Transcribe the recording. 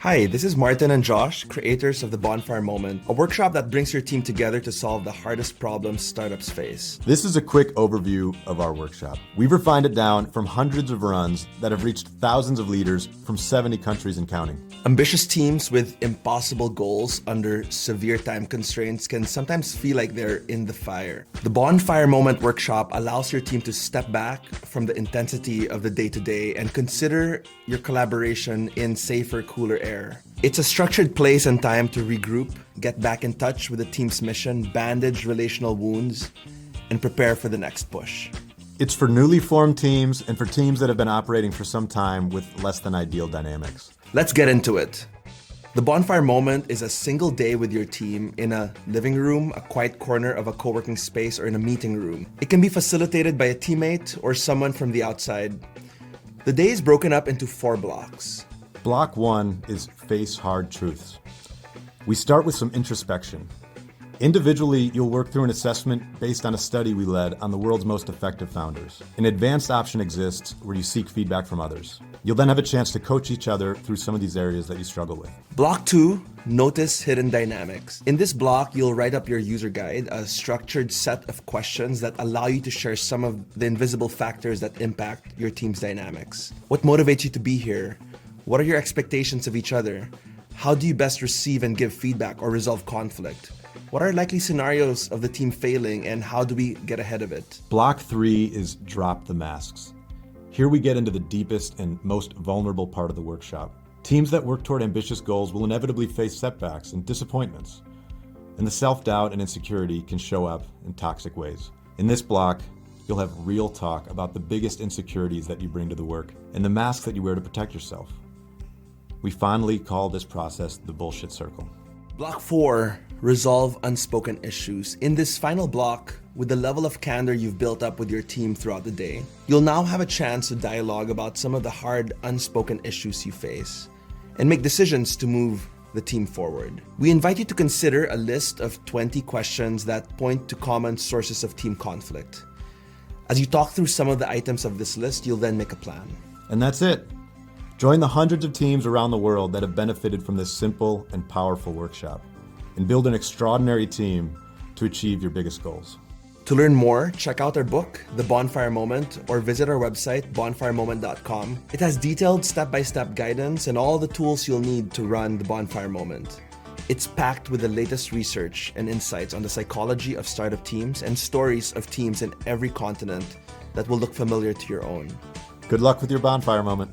Hi, this is Martin and Josh, creators of the Bonfire Moment, a workshop that brings your team together to solve the hardest problems startups face. This is a quick overview of our workshop. We've refined it down from hundreds of runs that have reached thousands of leaders from 70 countries and counting. Ambitious teams with impossible goals under severe time constraints can sometimes feel like they're in the fire. The Bonfire Moment workshop allows your team to step back from the intensity of the day-to-day and consider your collaboration in safer, cooler air. It's a structured place and time to regroup, get back in touch with the team's mission, bandage relational wounds, and prepare for the next push. It's for newly formed teams and for teams that have been operating for some time with less than ideal dynamics. Let's get into it. The Bonfire Moment is a single day with your team in a living room, a quiet corner of a co-working space, or in a meeting room. It can be facilitated by a teammate or someone from the outside. The day is broken up into 4 blocks. Block 1 is face hard truths. We start with some introspection. Individually, you'll work through an assessment based on a study we led on the world's most effective founders. An advanced option exists where you seek feedback from others. You'll then have a chance to coach each other through some of these areas that you struggle with. Block 2, notice hidden dynamics. In this block, you'll write up your user guide, a structured set of questions that allow you to share some of the invisible factors that impact your team's dynamics. What motivates you to be here? What are your expectations of each other? How do you best receive and give feedback or resolve conflict? What are likely scenarios of the team failing, and how do we get ahead of it? Block 3 is drop the masks. Here we get into the deepest and most vulnerable part of the workshop. Teams that work toward ambitious goals will inevitably face setbacks and disappointments, and the self-doubt and insecurity can show up in toxic ways. In this block, you'll have real talk about the biggest insecurities that you bring to the work and the masks that you wear to protect yourself. We fondly call this process the bullshit circle. Block 4, resolve unspoken issues. In this final block, with the level of candor you've built up with your team throughout the day, you'll now have a chance to dialogue about some of the hard unspoken issues you face and make decisions to move the team forward. We invite you to consider a list of 20 questions that point to common sources of team conflict. As you talk through some of the items of this list, you'll then make a plan. And that's it. Join the hundreds of teams around the world that have benefited from this simple and powerful workshop, and build an extraordinary team to achieve your biggest goals. To learn more, check out our book, The Bonfire Moment, or visit our website, bonfiremoment.com. It has detailed step-by-step guidance and all the tools you'll need to run the Bonfire Moment. It's packed with the latest research and insights on the psychology of startup teams and stories of teams in every continent that will look familiar to your own. Good luck with your Bonfire Moment.